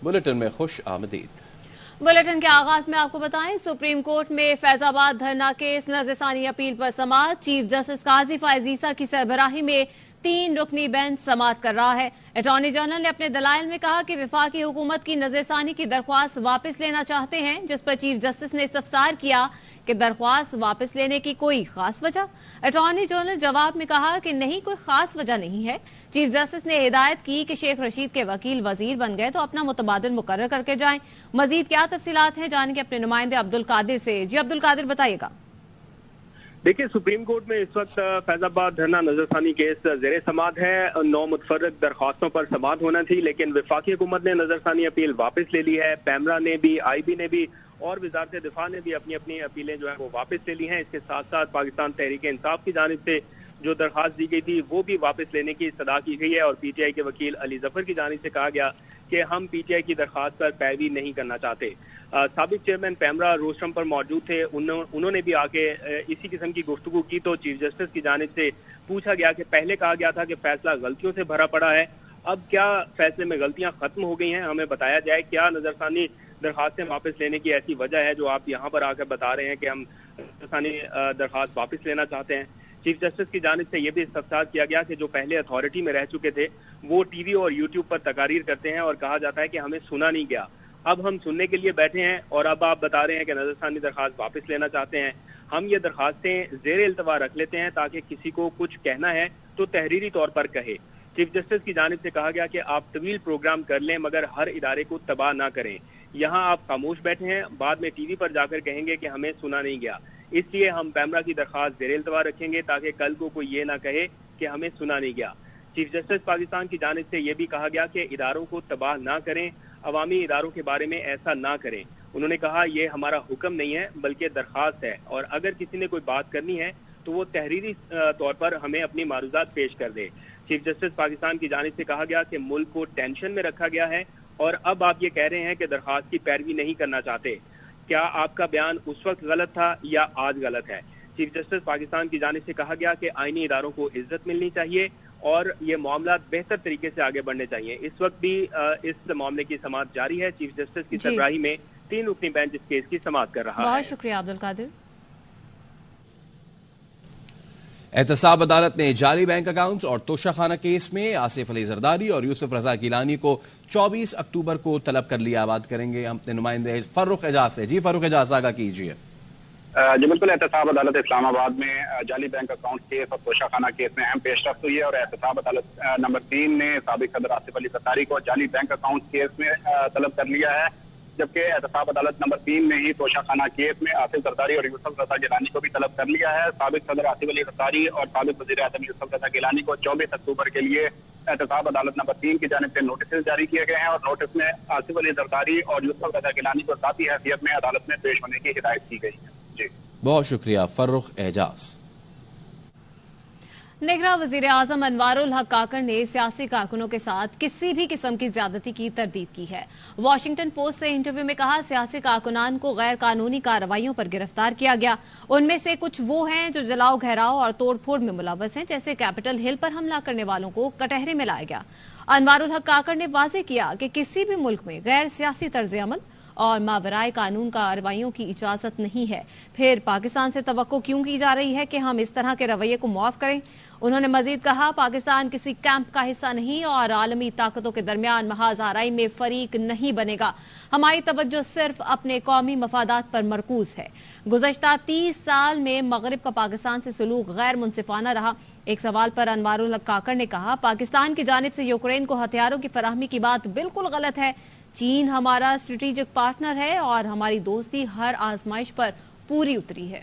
Bulletin में खुश आमदीद। बुलेटिन के आगाज में आपको बताएं, सुप्रीम कोर्ट में फैजाबाद धरना केस नज़रसानी अपील पर समाअत। चीफ जस्टिस काजी फायज ईसा की सरबराही में 3 रुकनी बेंच समाअत कर रहा है। अटॉर्नी जनरल ने अपने दलाइल में कहा कि वफाकी हुकूमत की नज़रसानी की दरख्वास्त वापस लेना चाहते हैं, जिस पर चीफ जस्टिस ने इस्तफसार किया कि दरख्वास्त वापस लेने की कोई खास वजह। अटॉर्नी जनरल जवाब में कहा कि नहीं, कोई खास वजह नहीं है। चीफ जस्टिस ने हिदायत की कि शेख रशीद के वकील वजीर बन गए तो अपना मुतबादिल मुकर्रर करके जाएं। मजीद क्या तफसीलात हैं जानेंगे अपने नुमाइंदे अब्दुल कादिर से। जी अब्दुल कादिर, बताइएगा। देखिए, सुप्रीम कोर्ट में इस वक्त फैजाबाद धरना नजरसानी केस जेर समाअत है। 9 मुतफर्रिक दरख्वास्तों पर समाअत होना थी, लेकिन वफाकी हुकूमत ने नजरसानी अपील वापस ले ली है। पैमरा ने भी, IB ने भी और वजारत दिफा ने भी अपनी अपनी अपीलें जो है वो वापस ले ली हैं। इसके साथ साथ पाकिस्तान तहरीक इंसाफ की जानिब से जो दरख्वास्त दी गई थी वो भी वापस लेने की सदा की गई है और PTI के वकील अली जफर की जानिब से कहा गया कि हम PTI की दरख्वास्त पर पैरवी नहीं करना चाहते। साबिक चेयरमैन पैमरा रोस्टम पर मौजूद थे, उन्होंने भी आके इसी किस्म की गुफ्तगू की तो चीफ जस्टिस की जानिब से पूछा गया कि पहले कहा गया था कि फैसला गलतियों से भरा पड़ा है, अब क्या फैसले में गलतियां खत्म हो गई हैं? हमें बताया जाए, क्या नजरसानी दरखास्तें वापस लेने की ऐसी वजह है जो आप यहाँ पर आकर बता रहे हैं कि हम नजरसानी दरखास्त वापस लेना चाहते हैं? चीफ जस्टिस की जानिब से यह भी इस्तफसार किया गया कि जो पहले अथॉरिटी में रह चुके थे वो टीवी और यूट्यूब पर तकारीर करते हैं और कहा जाता है कि हमें सुना नहीं गया। अब हम सुनने के लिए बैठे हैं और अब आप बता रहे हैं कि नजरसानी दरखास्त वापस लेना चाहते हैं। हम ये दरखास्तें जेर इल्तवा रख लेते हैं ताकि किसी को कुछ कहना है तो तहरीरी तौर पर कहे। चीफ जस्टिस की जानिब से कहा गया कि आप तवील प्रोग्राम कर लें मगर हर इदारे को तबाह ना करें। यहाँ आप खामोश बैठे हैं, बाद में टीवी पर जाकर कहेंगे कि हमें सुना नहीं गया, इसलिए हम पैमरा की दरखास्त जेर इल्तवा रखेंगे ताकि कल को कोई ये ना कहे कि हमें सुना नहीं गया। चीफ जस्टिस पाकिस्तान की जानिब से यह भी कहा गया कि इदारों को तबाह ना करें, अवामी इदारों के बारे में ऐसा ना करें। उन्होंने कहा यह हमारा हुक्म नहीं है बल्कि दरखास्त है और अगर किसी ने कोई बात करनी है तो वो तहरीरी तौर पर हमें अपनी मारूजात पेश कर दे। चीफ जस्टिस पाकिस्तान की जानिब से कहा गया कि मुल्क को टेंशन में रखा गया है और अब आप ये कह रहे हैं कि दरखास्त की पैरवी नहीं करना चाहते। क्या आपका बयान उस वक्त गलत था या आज गलत है? चीफ जस्टिस पाकिस्तान की जानिब से कहा गया कि आईनी इदारों को इज्जत मिलनी चाहिए और ये मामला बेहतर तरीके से आगे बढ़ने चाहिए। इस वक्त भी इस मामले की समाअत जारी है। चीफ जस्टिस की सरबराही में 3 रुकनी बेंच इस केस की समाअत कर रहा है। बहुत शुक्रिया अब्दुल कादिर। एहतसाब अदालत ने जाली बैंक अकाउंट्स और तोशाखाना केस में आसिफ अली जरदारी और यूसुफ रजा गिलानी को 24 अक्टूबर को तलब कर लिया। बात करेंगे हम अपने नुमाइंदे फर्रुख एजाज से। जी फर्रुख एजाज, आगा कीजिए। जी बिल्कुल, एहतसाब अदालत इस्लामाबाद में जाली बैंक अकाउंट केस और तोशाखाना केस में अहम पेशरफ्त हुई है और एहतसाब अदालत नंबर 3 ने साबिक सदर आसिफ अली जरदारी को जाली बैंक अकाउंट केस में तलब कर लिया है, जबकि एहतसाब अदालत नंबर 3 ने ही तोशाखाना केस में आसिफ जरदारी और यूसुफ रजा गिलानी को भी तलब कर लिया है। साबिक सदर आसिफ अली जरदारी और साबिक वज़ीर आज़म यूसुफ रजा गिलानी को 24 अक्टूबर के लिए एहतसाब अदालत नंबर 3 की जानिब से नोटिस जारी किए गए हैं और नोटिस में आसिफ अली जरदारी और यूसुफ रजा गिलानी को ज़ाती हैसियत में अदालत में पेश होने की हिदायत की गई है। जी बहुत शुक्रिया फर्रुख एजाज। निगरान वजीर आजम अनवारुल हक काकड़ ने सियासी कारकुनों के साथ किसी भी किस्म की ज्यादती की तरदीद की है। वाशिंगटन पोस्ट से इंटरव्यू में कहा सियासी कारकुनान को गैर कानूनी कार्रवाइयों पर गिरफ्तार किया गया। उनमें से कुछ वो हैं जो जलाओ घेराव और तोड़फोड़ में मुलव्वस हैं, जैसे कैपिटल हिल पर हमला करने वालों को कटहरे में लाया गया। अनवारुल हक काकड़ ने वाजे किया कि किसी भी मुल्क में गैर सियासी तर्ज अमल और मावराए कानून कार्रवाइयों की इजाजत नहीं है। फिर पाकिस्तान से तवक्को क्यों की जा रही है कि हम इस तरह के रवैये को मुआफ करें? उन्होंने मजीद कहा पाकिस्तान किसी कैंप का हिस्सा नहीं और आलमी ताकतों के दरमियान महाज आराई में फरीक नहीं बनेगा। हमारी तवज्जो सिर्फ अपने कौमी मफादात पर मरकूज है। गुज़श्ता 30 साल में मगरिब का पाकिस्तान से सलूक गैर मुनसिफाना रहा। एक सवाल पर अनवारुल हक काकड़ ने कहा पाकिस्तान की जानिब से यूक्रेन को हथियारों की फराहमी की बात बिल्कुल गलत है। चीन हमारा स्ट्रेटेजिक पार्टनर है और हमारी दोस्ती हर आजमाइश पर पूरी उतरी है।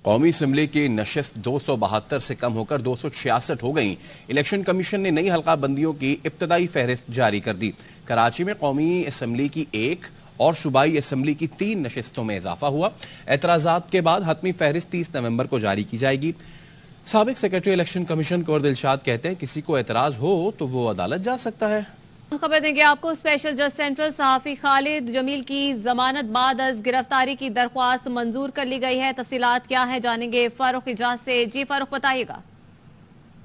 कौमी असम्बली की नशिस्त 272 से कम होकर 266 हो गई। इलेक्शन कमीशन ने नई हल्का बंदियों की इब्तदाई फहरिस्त जारी कर दी। कराची में कौमी असम्बली की 1 और सूबाई असम्बली की 3 नशिस्तों में इजाफा हुआ। एतराजात के बाद हतमी फहरिस्त 30 नवंबर को जारी की जाएगी। साबिक सेक्रेटरी इलेक्शन कमीशन कुंवर दिलशाद कहते हैं किसी को एतराज हो तो वो अदालत जा सकता है। खबर देंगे आपको स्पेशल जज सेंट्रल सहाफी खालिद जमील की जमानत बाद अज गिरफ्तारी की दरख्वास्त मंजूर कर ली गई है। तफसीलात क्या है जानेंगे फारूक इजाज से। जी फारूक, बताइएगा।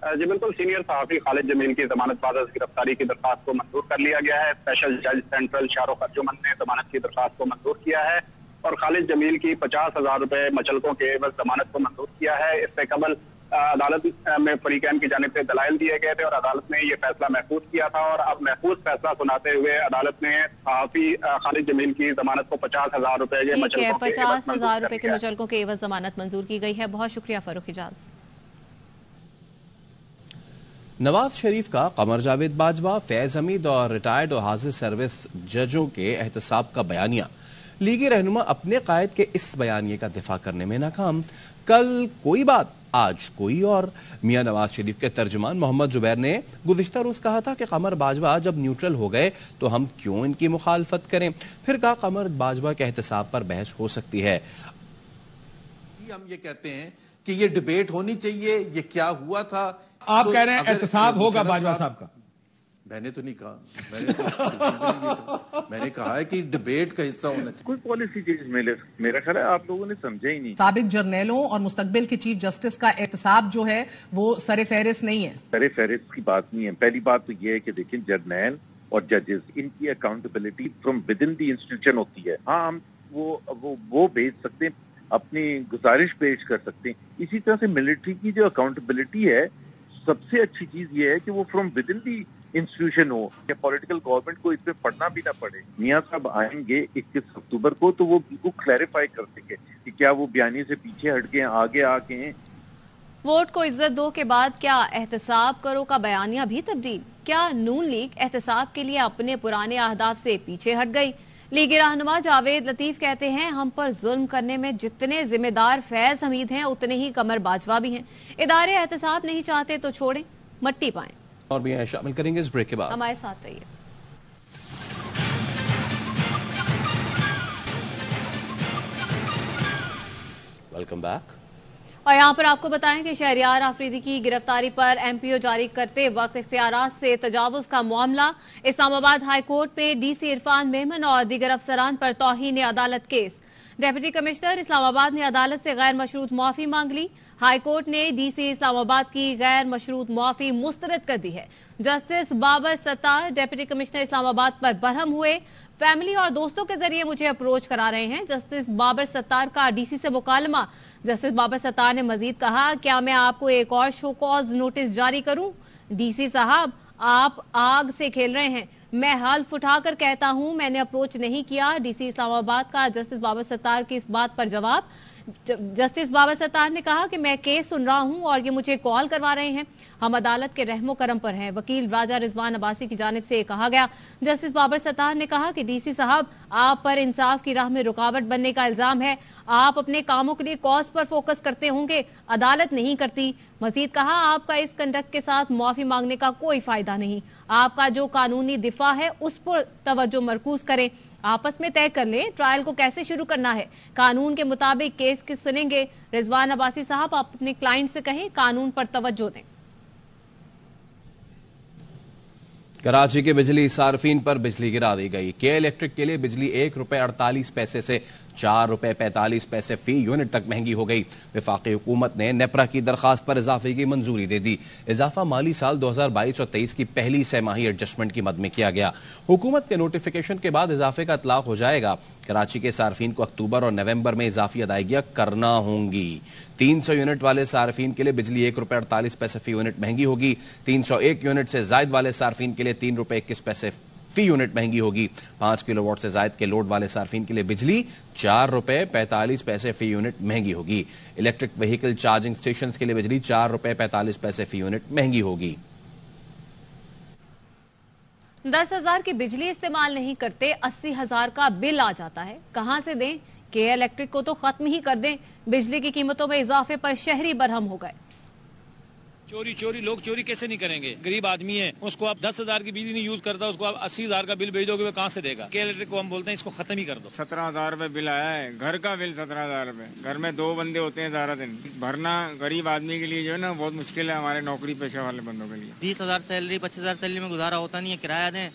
جی بالکل، سینئر صحافی خالد جمیل کی ضمانت بعد از گرفتاری کی درخواست کو منظور کر لیا گیا ہے. اسپیشل جج سینٹرل شاہرخ ارجمن نے ضمانت کی درخواست کو منظور کیا ہے اور خالد جمیل کی 50,000 روپے مچلکوں کے عوض ضمانت کو منظور کیا ہے. اس سے قبل عدالت میں فریقین کی جانب سے دلائل دیے گئے تھے اور عدالت نے یہ فیصلہ محفوظ کیا تھا اور اب محفوظ فیصلہ سناتے ہوئے عدالت نے صحافی خالد جمیل کی ضمانت کو 50,000 روپے کے مچلکوں کے عوض 50,000 روپے کے مچلکوں کے عوض ضمانت منظور کی گئی ہے. بہت شکریہ فاروق اجاز. نواز شریف کا قمر جاوید باجوہ، فیض حمید اور ریٹائرڈ اور حاضر سروس ججوں کے احتساب کا بیانیہ. لیگی رہنما اپنے قائد کے اس بیانیے کا دفاع کرنے میں ناکام. کل کوئی بات آج کوئی اور. میاں نواز شریف کے ترجمان محمد زبیر نے گزشتہ روز کہا تھا کہ قمر باجوہ جب نیوٹرل ہو گئے تو ہم کیوں ان کی مخالفت کریں. پھر کہا قمر باجوہ کے احتساب پر بحث ہو سکتی ہے. ہم یہ کہتے ہیں کہ یہ ڈیبیٹ ہونی چاہیے، یہ کیا ہوا تھا. آپ کہہ رہے ہیں احتساب ہوگا باجوہ صاحب کا؟ میں نے تو نہیں کہا، میں نے کہا ہے کہ ڈیبیٹ کا حصہ ہونا چاہیے. کوئی پالیسی چیز میرا خیال ہے آپ لوگوں نے سمجھا ہی نہیں. سابق جرنیلوں اور مستقبل کے چیف جسٹس کا احتساب جو ہے وہ سر فہرست نہیں ہے. سر فہرست کی بات نہیں ہے. پہلی بات تو یہ ہے کہ دیکھیں جرنیل اور ججز ان کی accountability from within the institution ہوتی ہے. ہاں ہم وہ بھیج سکتے ہیں، اپنی گزارش پیش کر سکتے ہیں. اسی طرح سے ملٹری کی جو اکاؤنٹیبلٹی ہے سب سے اچھی چیز یہ ہے کہ وہ from within the institution ہو کہ پولیٹیکل گورنمنٹ کو اس پہ پڑھنا بھی نہ پڑے. میاں صاحب آئیں گے 21 اکتوبر کو تو وہ بالکل کلیریفائی کر دیں گے کہ کیا وہ بیانیے سے پیچھے ہٹ گئے، آگے آ گئے ہیں. ووٹ کو عزت دو کے بعد کیا احتساب کرو کا بیانیہ بھی تبدیل؟ کیا نون لیگ احتساب کے لیے اپنے پرانے اہداف سے پیچھے ہٹ گئی؟ لیگی رہنما جاوید لطیف کہتے ہیں ہم پر ظلم کرنے میں جتنے ذمہ دار فیض حمید ہیں اتنے ہی قمر باجوہ بھی ہیں. ادارے احتساب نہیں چاہتے تو چھوڑیں، مٹی پائیں. اور بھی شامل کریں گے اس بریک کے بعد. ہمارے ساتھ رہیے. Welcome back. اور یہاں پر آپ کو بتائیں کہ شہریار آفریدی کی گرفتاری پر ایم پی او جاری کرتے وقت اختیارات سے تجاوز کا معاملہ. اسلام آباد ہائی کورٹ میں ڈی سی عرفان میمن اور دیگر افسران پر توہین عدالت کیس. ڈپٹی کمشنر اسلام آباد نے عدالت سے غیر مشروط معافی مانگ لی. ہائی کورٹ نے ڈی سی اسلام آباد کی غیر مشروط معافی مسترد کر دی ہے. جسٹس بابر ستار ڈپٹی کمشنر اسلام آباد پر برہم ہوئے. فیملی اور دوستوں کے ذریعے مجھے اپروچ کرا رہے ہیں. جسٹس بابر ستار کا ڈی سی سے مکالمہ. جسٹس بابر ستار نے مزید کہا کیا میں آپ کو ایک اور شو کاز نوٹس جاری کروں؟ ڈی سی صاحب آپ آگ سے کھیل رہے ہیں. میں حلف اٹھا کر کہتا ہوں میں نے اپروچ نہیں کیا. ڈی سی اسلام آباد کا جسٹس بابر ستار کی اس بات پر جواب. جسٹس بابر ستار نے کہا کہ میں کیس سن رہا ہوں اور یہ مجھے کال کروا رہے ہیں. ہم عدالت کے رحم و کرم پر ہیں. وکیل راجہ رضوان عباسی کی جانب سے کہا گیا. جسٹس بابر ستار نے کہا کہ ڈی سی صاحب آپ پر انصاف کی راہ میں رکاوٹ بننے کا الزام ہے. آپ اپنے کاموں کے لیے کاز پر فوکس کرتے ہوں گے، عدالت نہیں کرتی. مزید کہا آپ کا اس کنڈکٹ کے ساتھ معافی مانگنے کا کوئی فائدہ نہیں. آپ کا جو قانونی دفاع ہے اس پر توجہ مرکوز کریں. آپس میں طے کر لیں ٹرائل کو کیسے شروع کرنا ہے. قانون کے مطابق کیس کس سنیں گے. رضوان عباسی صاحب آپ اپنے کلائنٹ سے کہیں قانون پر توجہ دیں. کراچی کے بجلی صارفین پر بجلی گرا دی گئی. کے الیکٹرک کے لیے بجلی 1 روپے 48 پیسے سے 4 روپے 45 پیسے فی یونٹ تک مہنگی ہو گئی. وفاقی حکومت نے نیپرا کی درخواست پر اضافے کی منظوری دے دی. اضافہ مالی سال 2022 اور 23 کی پہلی سہ ماہی ایڈجسٹمنٹ کی مد میں کیا گیا. حکومت کے نوٹیفیکیشن کے بعد اضافے کا اطلاق ہو جائے گا. کراچی کے صارفین کو اکتوبر اور نومبر میں اضافی ادائیگیاں کرنا ہوں گی. 300 یونٹ والے صارفین کے لیے بجلی 1 روپے 48 پیسے فی یونٹ مہنگی ہوگی. 301 یونٹ سے زائد والے صارفین کے لیے 3 روپے 21 پیسے فی یونٹ مہنگی ہوگی. 5 کلو واٹ سے زائد کے لوڈ والے صارفین کے لیے بجلی 4 روپے 45 پیسے فی یونٹ مہنگی ہوگی. الیکٹرک وہیکل چارجنگ سٹیشنز کے لیے بجلی 4 روپے 45 پیسے فی یونٹ مہنگی ہوگی. 10,000 کی بجلی استعمال نہیں کرتے 80,000 کا بل آ جاتا ہے. کہاں سے دیں؟ کہ الیکٹرک کو تو ختم ہی کر دیں. بجلی کی قیمتوں میں اضافے پر شہری برہم ہو گئے. چوری لوگ چوری کیسے نہیں کریں گے؟ غریب آدمی ہے، اس کو آپ 10,000 کی بجلی نہیں یوز کرتا، اس کو آپ 80,000 کا بل بھیج دو گے، وہ کہاں سے دے گا؟ کے الیکٹرک کو ہم بولتے ہیں اس کو ختم ہی کر دو. 17,000 روپے بل آیا ہے، گھر کا بل 17,000 روپے. گھر میں 2 بندے ہوتے ہیں سارا دن بھرنا غریب آدمی کے لیے جو ہے نا بہت مشکل ہے. ہمارے نوکری پیشہ والے بندوں کے لیے 20,000 سیلری 25,000 سیلری میں گزارا ہوتا نہیں ہے. کرایہ دیں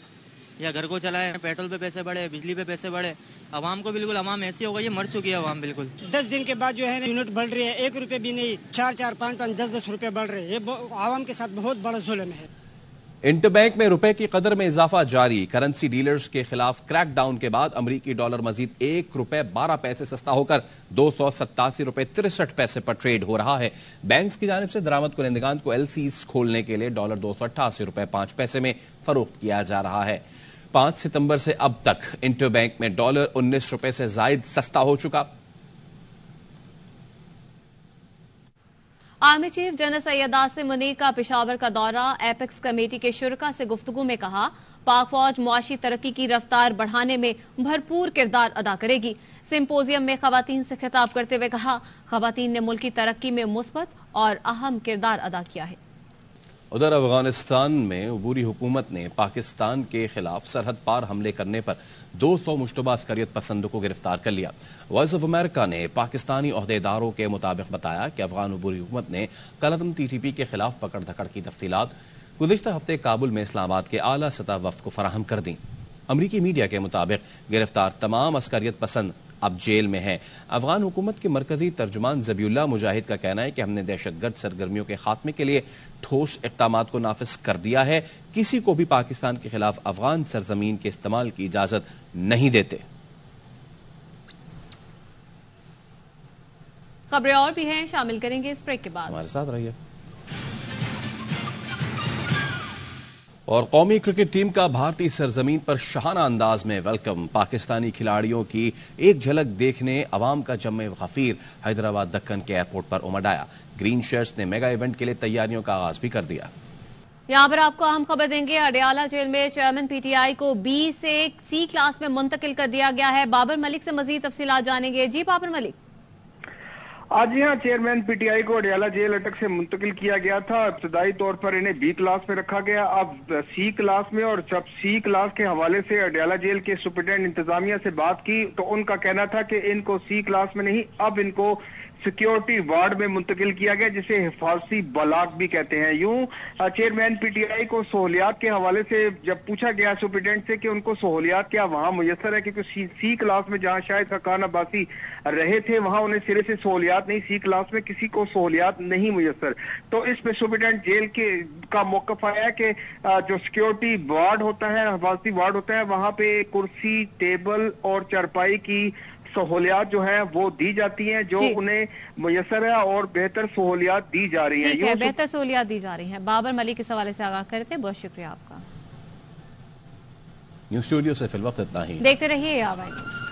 या घर को चलाएं, पेट्रोल पे पैसे बढ़े, बिजली पे पैसे बढ़े, आवाम को बिल्कुल आवाम ऐसी हो गई है, मर चुकी है आवाम बिल्कुल। 10 दिन के बाद जो है यूनिट बढ़ रही है, 1 रुपये भी नहीं, 4-4, 5-5, 10-10 रुपये बढ़ रहे हैं। ये आवाम के साथ बहुत बड़ा जुल्म है। इंटरबैंक में रुपए की कदर में इजाफा जारी। करेंसी डीलर्स के खिलाफ क्रैकडाउन के बाद अमरीकी डॉलर मजीद 1 रुपए 12 पैसे सस्ता होकर 287 रुपए 63 पैसे पर ट्रेड हो रहा है। बैंक्स की जानिब से दरामद कुनिंदगान को एलसीज खोलने के लिए डॉलर 288 रुपए 5 पैसे में फरोख्त किया जा रहा है। 5 सितंबर से अब तक इंटरबैंक में डॉलर 19 रुपए से जायद सस्ता हो चुका। Army chief general Syed Asim Munir का पेशावर का दौरा। एपेक्स कमेटी के शुरका से गुफ्तगू में कहा, पाक फौज मुआशी तरक्की की रफ्तार बढ़ाने में भरपूर किरदार अदा करेगी। सिंपोजियम में खवातीन से खिताब करते हुए कहा, खवातीन ने मुल्क की तरक्की में मुस्बत और अहम किरदार अदा किया है। उधर अफगानिस्तान में उबूरी हुकूमत ने पाकिस्तान के खिलाफ सरहद पार हमले करने पर 200 मुश्तबा अस्करियत पसंदों को गिरफ्तार कर लिया। वॉइस ऑफ अमेरिका ने पाकिस्तानी ओहदेदारों के मुताबिक बताया कि अफगान उबूरी हुकूमत ने कलअदम टीटीपी के खिलाफ पकड़ धकड़ की तफसीलात गुज़िश्ता हफ्ते काबुल में इस्लामाबाद के आला सतह वफ्द को फराहम कर दी। अमरीकी मीडिया के मुताबिक गिरफ्तार तमाम अस्करियत पसंद अब जेल में है। अफगान हुकूमत के मरकजी तर्जुमान ज़बीउल्लाह मुजाहिद का कहना है कि हमने दहशतगर्द सरगर्मियों के खात्मे के लिए ठोस इक़दामात को नाफिज कर दिया है। किसी को भी पाकिस्तान के खिलाफ अफगान सरजमीन के इस्तेमाल की इजाजत नहीं देते। खबरें और भी हैं, शामिल करेंगे इस ब्रेक के बाद। हमारे साथ रहिए। और कौमी क्रिकेट टीम का भारतीय सरजमीन पर शाहाना अंदाज में वेलकम। पाकिस्तानी खिलाड़ियों की एक झलक देखने अवाम का जम्मे गफीर हैदराबाद दक्कन के एयरपोर्ट पर उमड़ आया। ग्रीन शर्ट्स ने मेगा इवेंट के लिए तैयारियों का आगाज भी कर दिया। यहाँ पर आपको अहम खबर देंगे। अडयाला जेल में चेयरमैन पीटीआई को बी से सी क्लास में मुंतकिल कर दिया गया है। बाबर मलिक से मजीद तफसीलात जानेंगे। जी बाबर मलिक। आज यहाँ चेयरमैन पीटीआई को अडयाला जेल अटक से मुंतकिल किया गया था। इब्तदाई तौर पर इन्हें बी क्लास में रखा गया, अब सी क्लास में। और जब सी क्लास के हवाले से अडयाला जेल के सुपरिटेंडेंट इंतजामिया से बात की तो उनका कहना था कि इनको सी क्लास में नहीं, अब इनको सिक्योरिटी वार्ड में मुंतकिल किया गया, जिसे हिफाजती बलाक भी कहते हैं। यूं चेयरमैन पीटीआई को सहूलियात के हवाले से जब पूछा गया सुपरिटेंडेंट से कि उनको सहूलियात क्या वहां मुयसर है, क्योंकि सी क्लास में जहां शायद हकान अब्बासी रहे थे वहां उन्हें सिरे से सहूलियात नहीं, सी क्लास में किसी को सहूलियात नहीं मुयसर। तो इस पे सुपरिटेंडेंट जेल के का मौकफ आया कि जो सिक्योरिटी वार्ड होता है, हिफाजती वार्ड होता है, वहां पे कुर्सी, टेबल और चारपाई की सहूलियात जो है वो दी जाती हैं, जो उन्हें मुयसर है, और बेहतर सहूलियात दी जा रही हैं। बेहतर सहूलियात दी जा रही हैं। बाबर मलिक इस हवाले से आगाह करते हैं, बहुत शुक्रिया आपका। न्यूज़ स्टूडियो से फिल वक्त इतना ही। देखते रहिए आवाज़।